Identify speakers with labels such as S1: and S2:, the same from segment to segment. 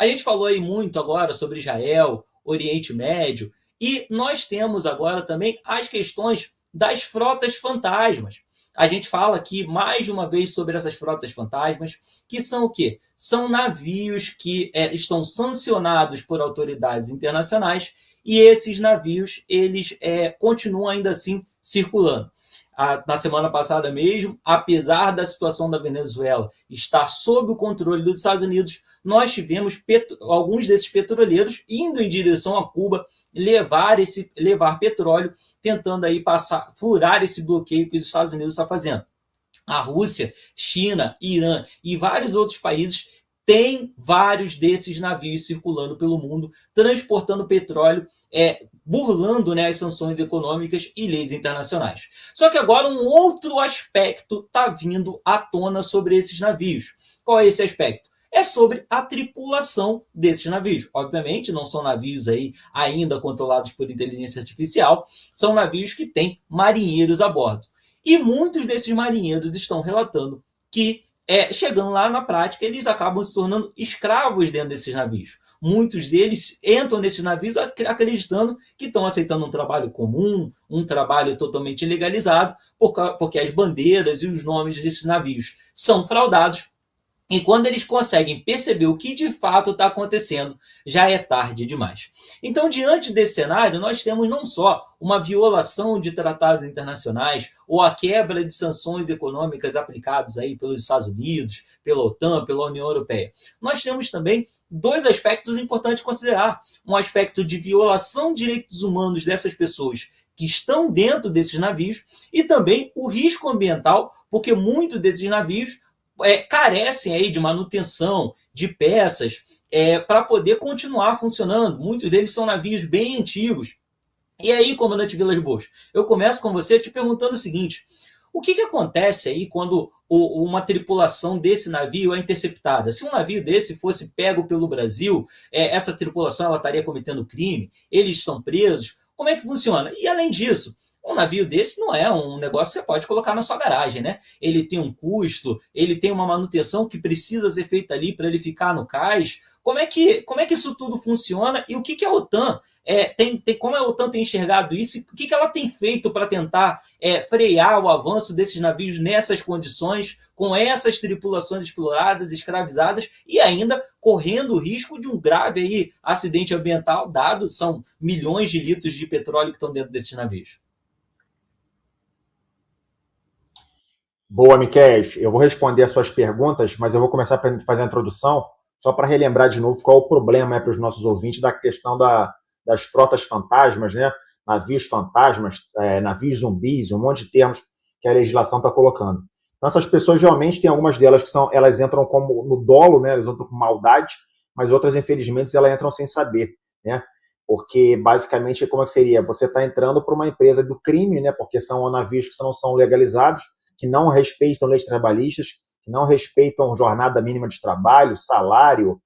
S1: A gente falou aí muito agora sobre Israel, Oriente Médio, e nós temos agora também as questões das frotas fantasmas. A gente fala aqui mais de uma vez sobre essas frotas fantasmas, que são o quê? São navios que estão sancionados por autoridades internacionais e esses navios eles continuam ainda assim circulando. Na semana passada mesmo, apesar da situação da Venezuela estar sob o controle dos Estados Unidos, nós tivemos alguns desses petroleiros indo em direção a Cuba levar petróleo, tentando aí furar esse bloqueio que os Estados Unidos estão fazendo. A Rússia, China, Irã e vários outros países têm vários desses navios circulando pelo mundo, transportando petróleo, burlando, né, as sanções econômicas e leis internacionais. Só que agora um outro aspecto está vindo à tona sobre esses navios. Qual é esse aspecto? É sobre a tripulação desses navios. Obviamente, não são navios aí ainda controlados por inteligência artificial, são navios que têm marinheiros a bordo. E muitos desses marinheiros estão relatando que, chegando lá na prática, eles acabam se tornando escravos dentro desses navios. Muitos deles entram nesses navios acreditando que estão aceitando um trabalho comum, um trabalho totalmente legalizado, porque as bandeiras e os nomes desses navios são fraudados. E quando eles conseguem perceber o que de fato está acontecendo, já é tarde demais. Então, diante desse cenário, nós temos não só uma violação de tratados internacionais ou a quebra de sanções econômicas aplicadas aí pelos Estados Unidos, pela OTAN, pela União Europeia. Nós temos também dois aspectos importantes a considerar. Um aspecto de violação de direitos humanos dessas pessoas que estão dentro desses navios e também o risco ambiental, porque muitos desses navios carecem aí de manutenção, de peças, para poder continuar funcionando. Muitos deles são navios bem antigos. E aí, comandante Vilas Boas, eu começo com você te perguntando o seguinte: o que acontece aí quando uma tripulação desse navio é interceptada? Se um navio desse fosse pego pelo Brasil, essa tripulação ela estaria cometendo crime, eles são presos, como é que funciona? E além disso, um navio desse não é um negócio que você pode colocar na sua garagem, né? Ele tem um custo, ele tem uma manutenção que precisa ser feita ali para ele ficar no cais. Como é que isso tudo funciona e o que a OTAN como a OTAN tem enxergado isso e o que ela tem feito para tentar frear o avanço desses navios nessas condições, com essas tripulações exploradas, escravizadas e ainda correndo o risco de um grave aí, acidente ambiental, dado são milhões de litros de petróleo que estão dentro desses navios.
S2: Boa, Miquel. Eu vou responder as suas perguntas, mas eu vou começar a fazer a introdução, só para relembrar de novo qual é o problema para os nossos ouvintes da questão das frotas fantasmas, né? Navios fantasmas, navios zumbis, um monte de termos que a legislação está colocando. Então, essas pessoas realmente tem algumas delas que elas entram como no dolo, né? Elas entram com maldade, mas outras, infelizmente, elas entram sem saber, né? Porque, basicamente, como é que seria? Você está entrando para uma empresa do crime, né? Porque são navios que não são legalizados, que não respeitam leis trabalhistas, que não respeitam jornada mínima de trabalho, salário,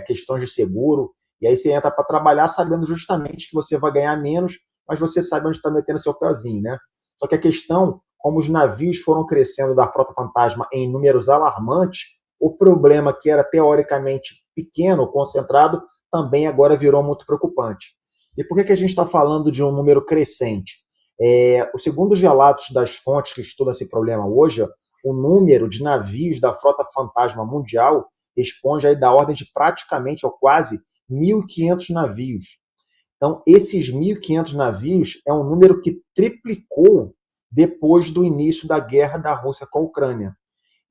S2: questões de seguro, e aí você entra para trabalhar sabendo justamente que você vai ganhar menos, mas você sabe onde está metendo seu pezinho, né? Só que a questão, como os navios foram crescendo da frota fantasma em números alarmantes, o problema que era teoricamente pequeno, concentrado, também agora virou muito preocupante. E por que a gente está falando de um número crescente? Segundo os relatos das fontes que estudam esse problema hoje, o número de navios da frota fantasma mundial responde aí da ordem de praticamente ou quase 1.500 navios. Então, esses 1.500 navios é um número que triplicou depois do início da guerra da Rússia com a Ucrânia.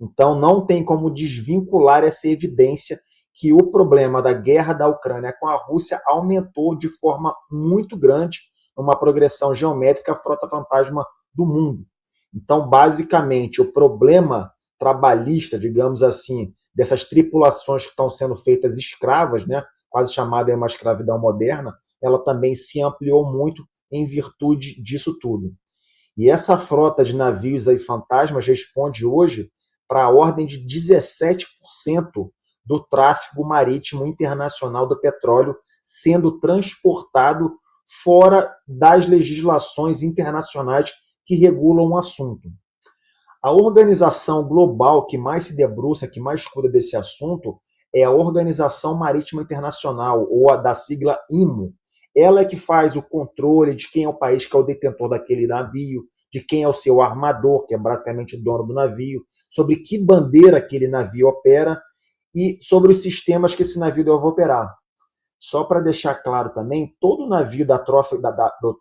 S2: Então, não tem como desvincular essa evidência que o problema da guerra da Ucrânia com a Rússia aumentou de forma muito grande, uma progressão geométrica, a frota fantasma do mundo. Então, basicamente, o problema trabalhista, digamos assim, dessas tripulações que estão sendo feitas escravas, né, quase chamada uma escravidão moderna, ela também se ampliou muito em virtude disso tudo. E essa frota de navios aí fantasmas responde hoje para a ordem de 17% do tráfego marítimo internacional do petróleo sendo transportado fora das legislações internacionais que regulam o assunto. A organização global que mais se debruça, que mais cuida desse assunto, é a Organização Marítima Internacional, ou a da sigla IMO. Ela é que faz o controle de quem é o país que é o detentor daquele navio, de quem é o seu armador, que é basicamente o dono do navio, sobre que bandeira aquele navio opera e sobre os sistemas que esse navio deve operar. Só para deixar claro também, todo navio do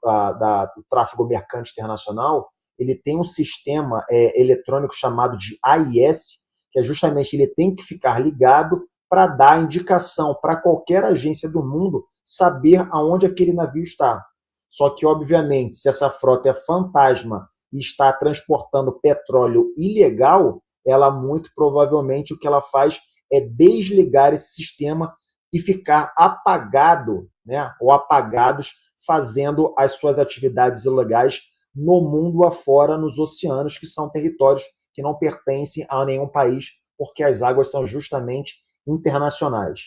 S2: tráfego mercante internacional, ele tem um sistema eletrônico chamado de AIS, que é justamente ele tem que ficar ligado para dar indicação para qualquer agência do mundo saber aonde aquele navio está. Só que, obviamente, se essa frota é fantasma e está transportando petróleo ilegal, ela muito provavelmente o que ela faz é desligar esse sistema e ficar apagado, né, ou apagados, fazendo as suas atividades ilegais no mundo afora, nos oceanos, que são territórios que não pertencem a nenhum país, porque as águas são justamente internacionais.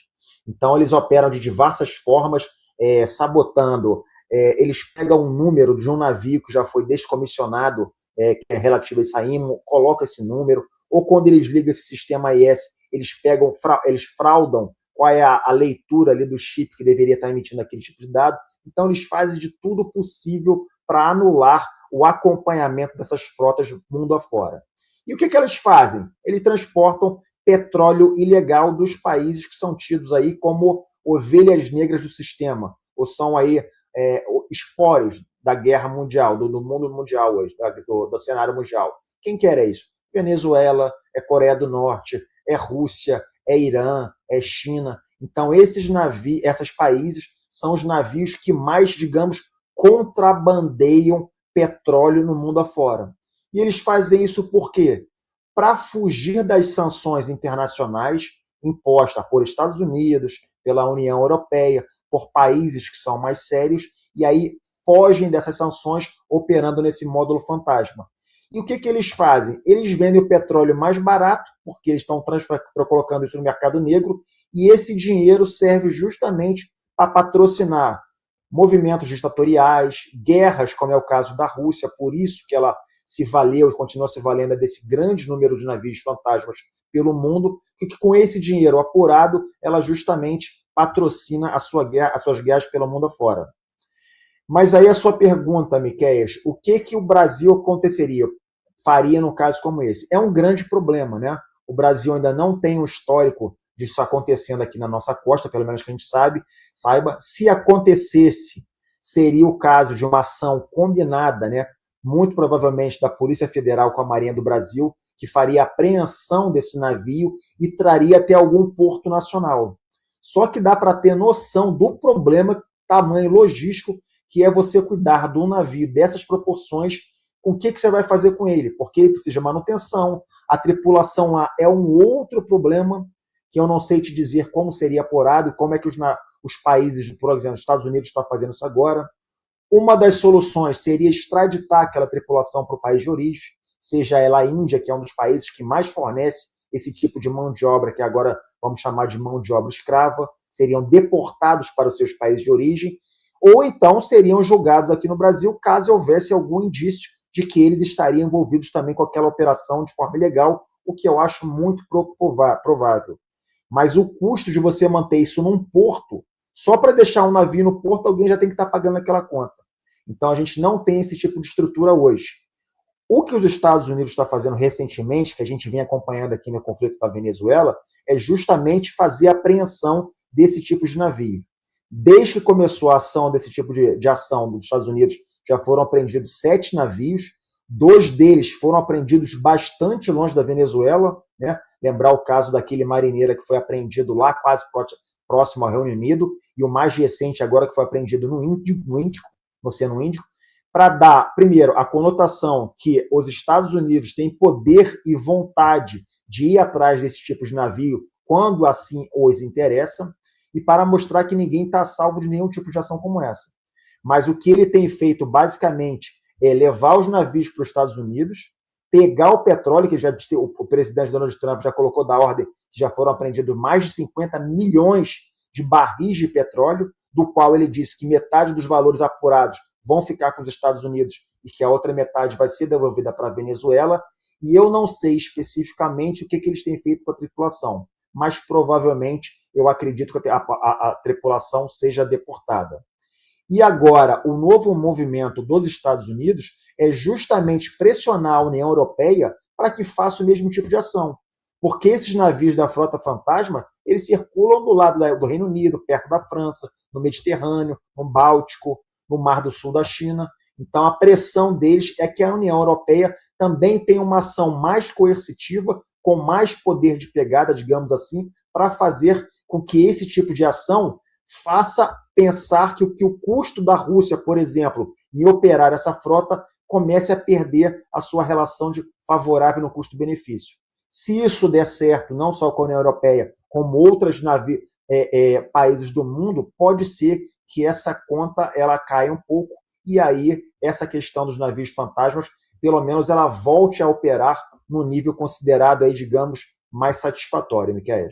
S2: Então, eles operam de diversas formas, sabotando. Eles pegam um número de um navio que já foi descomissionado, que é relativo a esse IMO, colocam esse número, ou quando eles ligam esse sistema AIS, eles fraudam qual é a leitura ali do chip que deveria estar emitindo aquele tipo de dado. Então, eles fazem de tudo possível para anular o acompanhamento dessas frotas mundo afora. E o que eles fazem? Eles transportam petróleo ilegal dos países que são tidos aí como ovelhas negras do sistema, ou são aí espórios da guerra mundial, do mundo mundial hoje, do cenário mundial. Quem quer isso? Venezuela, Coreia do Norte, Rússia, Irã, China. Então, esses países são os navios que mais, digamos, contrabandeiam petróleo no mundo afora. E eles fazem isso por quê? Para fugir das sanções internacionais impostas por Estados Unidos, pela União Europeia, por países que são mais sérios, e aí fogem dessas sanções operando nesse módulo fantasma. E o que eles fazem? Eles vendem o petróleo mais barato, porque eles estão colocando isso no mercado negro, e esse dinheiro serve justamente para patrocinar movimentos ditatoriais, guerras, como é o caso da Rússia, por isso que ela se valeu e continua se valendo desse grande número de navios fantasmas pelo mundo, e que com esse dinheiro apurado, ela justamente patrocina as suas guerras pelo mundo afora. Mas aí a sua pergunta, Miqueias, o que o Brasil faria num caso como esse? É um grande problema, né? O Brasil ainda não tem um histórico disso acontecendo aqui na nossa costa, pelo menos que a gente saiba. Se acontecesse, seria o caso de uma ação combinada, né? Muito provavelmente da Polícia Federal com a Marinha do Brasil, que faria apreensão desse navio e traria até algum porto nacional. Só que dá para ter noção do problema, tamanho logístico, que é você cuidar de um navio dessas proporções. Com o que você vai fazer com ele? Porque ele precisa de manutenção, a tripulação lá é um outro problema, que eu não sei te dizer como seria apurado, como é que os países, por exemplo, os Estados Unidos está fazendo isso agora. Uma das soluções seria extraditar aquela tripulação para o país de origem, seja ela a Índia, que é um dos países que mais fornece esse tipo de mão de obra, que agora vamos chamar de mão de obra escrava, seriam deportados para os seus países de origem, ou então seriam julgados aqui no Brasil, caso houvesse algum indício de que eles estariam envolvidos também com aquela operação de forma ilegal, o que eu acho muito provável. Mas o custo de você manter isso num porto, só para deixar um navio no porto, alguém já tem que estar pagando aquela conta. Então, a gente não tem esse tipo de estrutura hoje. O que os Estados Unidos está fazendo recentemente, que a gente vem acompanhando aqui no conflito com a Venezuela, é justamente fazer a apreensão desse tipo de navio. Desde que começou a ação desse tipo de ação dos Estados Unidos, já foram apreendidos 7 navios, 2 deles foram apreendidos bastante longe da Venezuela, né? Lembrar o caso daquele marineiro que foi apreendido lá, quase próximo ao Reino Unido, e o mais recente agora que foi apreendido no Oceano Índico, para dar, primeiro, a conotação que os Estados Unidos têm poder e vontade de ir atrás desse tipo de navio quando assim os interessa, e para mostrar que ninguém está salvo de nenhum tipo de ação como essa. Mas o que ele tem feito, basicamente, é levar os navios para os Estados Unidos, pegar o petróleo, que já disse, o presidente Donald Trump já colocou da ordem, que já foram apreendidos mais de 50 milhões de barris de petróleo, do qual ele disse que metade dos valores apurados vão ficar com os Estados Unidos e que a outra metade vai ser devolvida para a Venezuela. E eu não sei especificamente o que eles têm feito com a tripulação, mas provavelmente eu acredito que a tripulação seja deportada. E agora, o novo movimento dos Estados Unidos é justamente pressionar a União Europeia para que faça o mesmo tipo de ação. Porque esses navios da Frota Fantasma, eles circulam do lado do Reino Unido, perto da França, no Mediterrâneo, no Báltico, no Mar do Sul da China. Então, a pressão deles é que a União Europeia também tenha uma ação mais coercitiva, com mais poder de pegada, digamos assim, para fazer com que esse tipo de ação faça pensar que o custo da Rússia, por exemplo, em operar essa frota, comece a perder a sua relação de favorável no custo-benefício. Se isso der certo, não só com a União Europeia, como outros países do mundo, pode ser que essa conta ela caia um pouco e aí essa questão dos navios fantasmas, pelo menos ela volte a operar no nível considerado, aí, digamos, mais satisfatório, Miquel.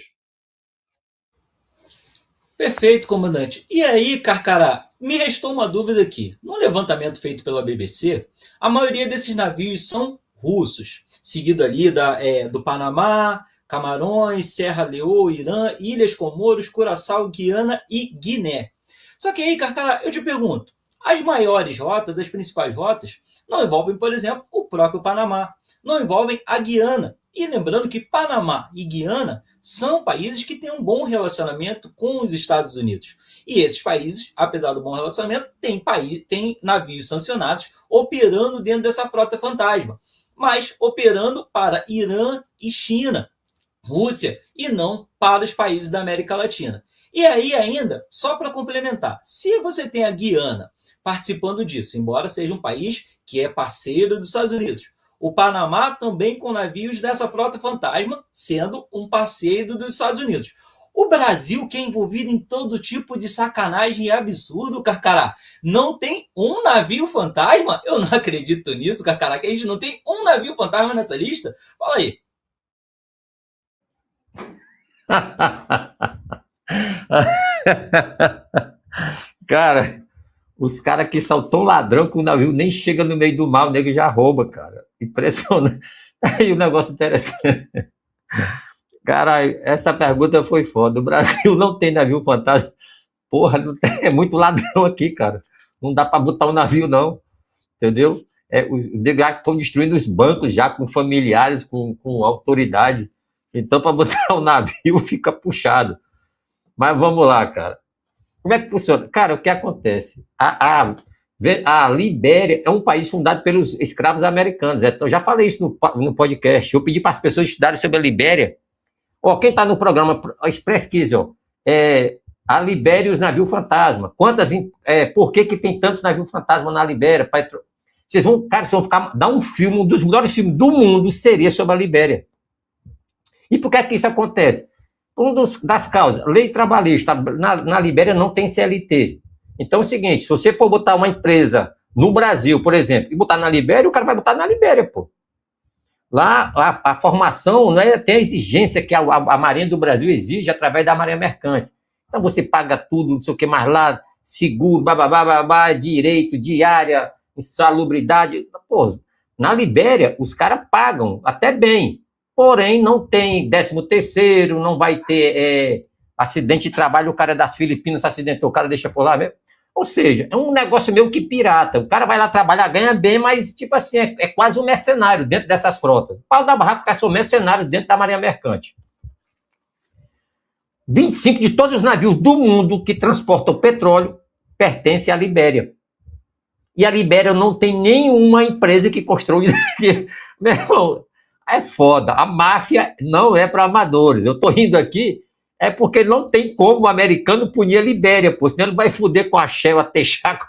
S1: Perfeito, comandante. E aí, Carcará, me restou uma dúvida aqui. No levantamento feito pela BBC, a maioria desses navios são russos, seguido ali do Panamá, Camarões, Serra Leoa, Irã, Ilhas Comoros, Curaçao, Guiana e Guiné. Só que aí, Carcará, eu te pergunto, as maiores rotas, as principais rotas, não envolvem, por exemplo, o próprio Panamá, não envolvem a Guiana. E lembrando que Panamá e Guiana são países que têm um bom relacionamento com os Estados Unidos. E esses países, apesar do bom relacionamento, têm navios sancionados operando dentro dessa frota fantasma, mas operando para Irã e China, Rússia, e não para os países da América Latina. E aí ainda, só para complementar, se você tem a Guiana participando disso, embora seja um país que é parceiro dos Estados Unidos, o Panamá também com navios dessa frota fantasma, sendo um parceiro dos Estados Unidos. O Brasil, que é envolvido em todo tipo de sacanagem e absurdo, Carcará, não tem um navio fantasma? Eu não acredito nisso, Carcará, que a gente não tem um navio fantasma nessa lista? Fala aí.
S3: Cara, os caras que são tão ladrão que o navio nem chega no meio do mar, o nego já rouba, cara. Impressionante. Aí o negócio interessante. Cara, essa pergunta foi foda. O Brasil não tem navio fantasma. Porra, não tem, é muito ladrão aqui, cara. Não dá pra botar um navio, não. Entendeu? Os negros estão destruindo os bancos já com familiares, com autoridade. Então, pra botar um navio, fica puxado. Mas vamos lá, cara. Como é que funciona? Cara, o que acontece? A Libéria é um país fundado pelos escravos americanos. Eu já falei isso no podcast. Eu pedi para as pessoas estudarem sobre a Libéria. Quem está no programa, pesquise, a Libéria e os navios fantasma. Por que tem tantos navios fantasma na Libéria? Vocês vão dar um filme, um dos melhores filmes do mundo seria sobre a Libéria. E por que isso acontece? Das causas, lei trabalhista, na Libéria não tem CLT. Então é o seguinte, se você for botar uma empresa no Brasil, por exemplo, e botar na Libéria, o cara vai botar na Libéria, pô. Lá a formação não tem a exigência que a Marinha do Brasil exige através da Marinha Mercante. Então você paga tudo, não sei o que mais lá, seguro, direito, diária, insalubridade. Pô, na Libéria, os caras pagam até bem. Porém, não tem 13º, não vai ter acidente de trabalho, o cara é das Filipinas se acidentou, o cara deixa por lá mesmo. Ou seja, é um negócio meio que pirata. O cara vai lá trabalhar, ganha bem, mas, tipo assim, é quase um mercenário dentro dessas frotas. Pau da barraca, os caras são mercenários dentro da Marinha Mercante. 25 de todos os navios do mundo que transportam petróleo pertencem à Libéria. E a Libéria não tem nenhuma empresa que construi. Meu irmão, é foda. A máfia não é para amadores. Eu tô rindo aqui, é porque não tem como o americano punir a Libéria, pô, senão ele vai foder com a Shell, a Texaco.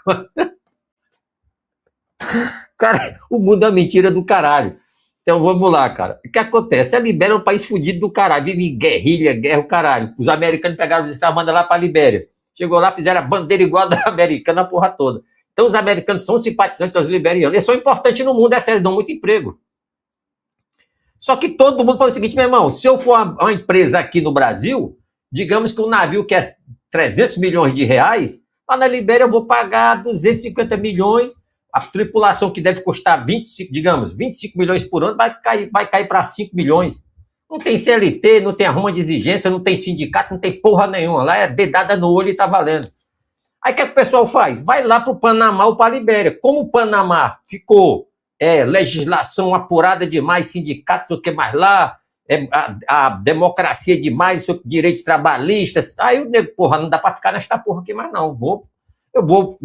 S3: Cara, o mundo é mentira do caralho. Então vamos lá, cara. O que acontece? A Libéria é um país fudido do caralho, vive em guerrilha, guerra o caralho. Os americanos pegaram os escravos, mandaram lá pra Libéria. Chegou lá, fizeram a bandeira igual da americana, a porra toda. Então os americanos são simpatizantes aos liberianos. Eles são importantes no mundo, é sério, dão muito emprego. Só que todo mundo fala o seguinte, meu irmão, se eu for uma empresa aqui no Brasil, digamos que um navio que é 300 milhões de reais, lá na Libéria eu vou pagar 250 milhões, a tripulação que deve custar 25 milhões por ano vai cair para 5 milhões. Não tem CLT, não tem arruma de exigência, não tem sindicato, não tem porra nenhuma. Lá é dedada no olho e tá valendo. Aí o que o pessoal faz? Vai lá pro Panamá ou pra Libéria. Como o Panamá ficou legislação apurada demais, sindicatos, o que mais lá, a democracia demais, direitos trabalhistas, aí o nego, porra, não dá pra ficar nesta porra aqui mais não. Eu vou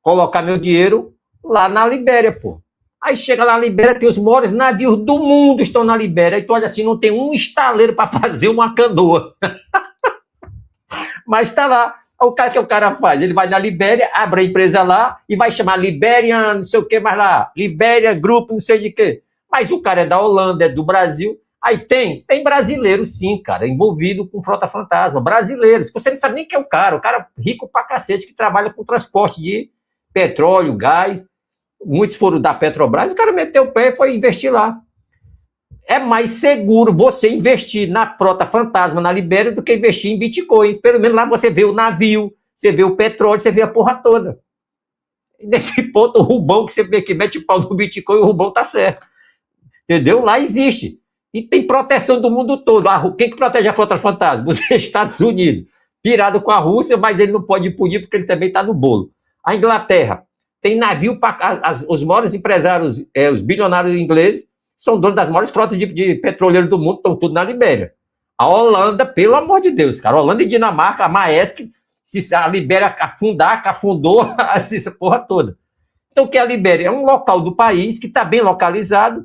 S3: colocar meu dinheiro lá na Libéria, pô. Aí chega lá na Libéria, tem os maiores navios do mundo estão na Libéria. Então, olha assim, não tem um estaleiro para fazer uma canoa. Mas está lá. O que o cara faz? Ele vai na Libéria, abre a empresa lá e vai chamar Liberian, não sei o que mais lá. Libéria Group, não sei de quê. Mas o cara é da Holanda, é do Brasil. Aí tem brasileiro sim, cara, envolvido com frota fantasma. Brasileiros. Você não sabe nem quem é o cara rico pra cacete que trabalha com transporte de petróleo, gás. Muitos foram da Petrobras, o cara meteu o pé e foi investir lá. É mais seguro você investir na frota fantasma na Libéria do que investir em Bitcoin. Pelo menos lá você vê o navio, você vê o petróleo, você vê a porra toda. E nesse ponto, o Rubão que você vê que mete pau no Bitcoin, o Rubão tá certo. Entendeu? Lá existe. E tem proteção do mundo todo. Quem que protege a frota fantasma? Os Estados Unidos. Pirado com a Rússia, mas ele não pode punir porque ele também está no bolo. A Inglaterra. Tem navio para os maiores empresários, os bilionários ingleses, são donos das maiores frotas de petroleiro do mundo, estão tudo na Libéria. A Holanda, pelo amor de Deus, cara, a Holanda e Dinamarca, a Maersk, se a Libéria afundou essa porra toda. Então, o que é a Libéria? É um local do país que está bem localizado,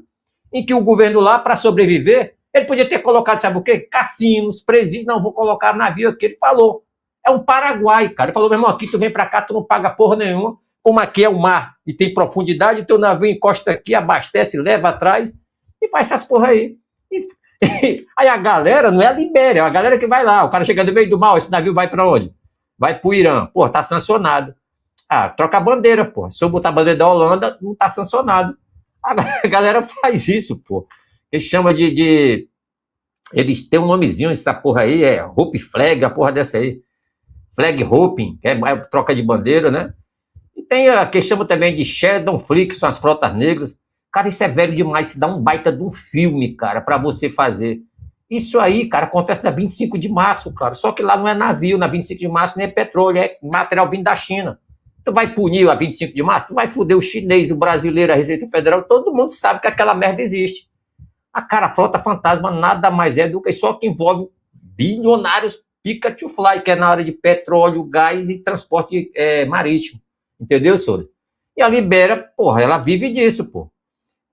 S3: em que o governo lá, para sobreviver, ele podia ter colocado, sabe o quê? Cassinos, presídios, não, vou colocar navio aqui. Ele falou. É um Paraguai, cara. Ele falou, meu irmão, aqui tu vem para cá, tu não paga porra nenhuma. Como aqui é o mar e tem profundidade, teu navio encosta aqui, abastece, leva atrás e faz essas porra aí. Aí a galera, não é a Libéria, é a galera que vai lá. O cara chega no meio do mar, esse navio vai para onde? Vai pro Irã. Pô, tá sancionado. Ah, troca a bandeira, pô. Se eu botar a bandeira da Holanda, não tá sancionado. A galera faz isso, pô. Eles chamam eles têm um nomezinho, essa porra aí, Hope Flag, a porra dessa aí. Flag Hopping, que é troca de bandeira, né? E tem a que chama também de Shadow Fleet, que são as frotas negras. Cara, isso é velho demais, se dá um baita de um filme, cara, pra você fazer. Isso aí, cara, acontece na 25 de março, cara. Só que lá não é navio, na 25 de março nem é petróleo, é material vindo da China. Tu vai punir a 25 de março? Tu vai foder o chinês, o brasileiro, a Receita Federal, todo mundo sabe que aquela merda existe. A frota fantasma nada mais é do que só que envolve bilionários pica to fly, que é na área de petróleo, gás e transporte marítimo. Entendeu, senhor? E a Libéria, porra, ela vive disso, pô.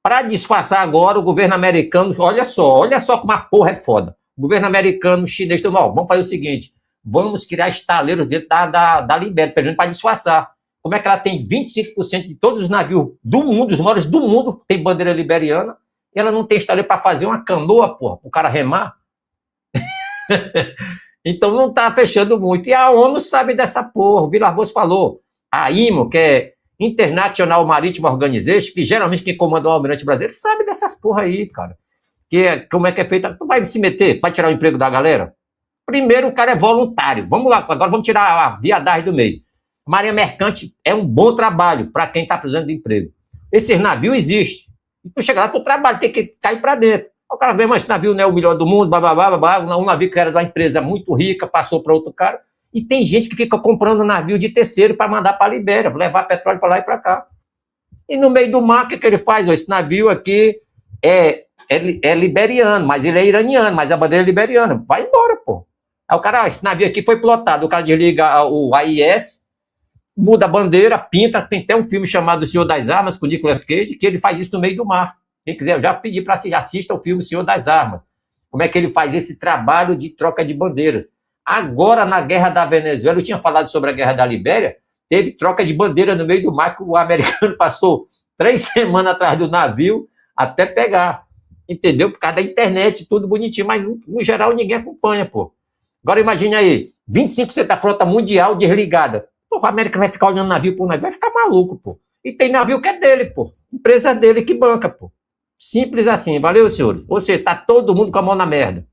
S3: Para disfarçar agora, o governo americano, olha só como a porra é foda. O governo americano, chinês, vamos fazer o seguinte, vamos criar estaleiros dentro da Libéria, para disfarçar. Como é que ela tem 25% de todos os navios do mundo, os maiores do mundo, tem bandeira liberiana, e ela não tem estaleiro para fazer uma canoa, porra, para o cara remar? Então não tá fechando muito. E a ONU sabe dessa porra, o Vilar Boas falou. A IMO, que é International Maritime Organization, que geralmente quem comanda o almirante brasileiro, sabe dessas porra aí, cara. Como é que é feita? Tu vai se meter para tirar o emprego da galera? Primeiro, o cara é voluntário. Vamos lá, agora vamos tirar a viadagem do meio. Marinha Mercante é um bom trabalho para quem está precisando de emprego. Esses navios existem. E tu chega lá, tu trabalha, tem que cair para dentro. O cara vê, mas esse navio não é o melhor do mundo, um navio que era de uma empresa muito rica, passou para outro cara. E tem gente que fica comprando navio de terceiro para mandar para a Libéria, levar petróleo para lá e para cá. E no meio do mar, o que ele faz? Esse navio aqui é liberiano, mas ele é iraniano, mas a bandeira é liberiana. Vai embora, pô. Aí o cara, esse navio aqui foi plotado, o cara desliga o AIS, muda a bandeira, pinta, tem até um filme chamado O Senhor das Armas, com o Nicolas Cage, que ele faz isso no meio do mar. Quem quiser, eu já pedi para assistir ao filme O Senhor das Armas. Como é que ele faz esse trabalho de troca de bandeiras. Agora, na guerra da Venezuela, eu tinha falado sobre a guerra da Libéria, teve troca de bandeira no meio do mar, que o americano passou 3 semanas atrás do navio até pegar. Entendeu? Por causa da internet, tudo bonitinho, mas no geral ninguém acompanha, pô. Agora imagine aí, 25% da frota mundial desligada. Pô, a América vai ficar olhando navio por navio, vai ficar maluco, pô. E tem navio que é dele, pô. Empresa dele que banca, pô. Simples assim. Valeu, senhores. Ou seja, tá todo mundo com a mão na merda.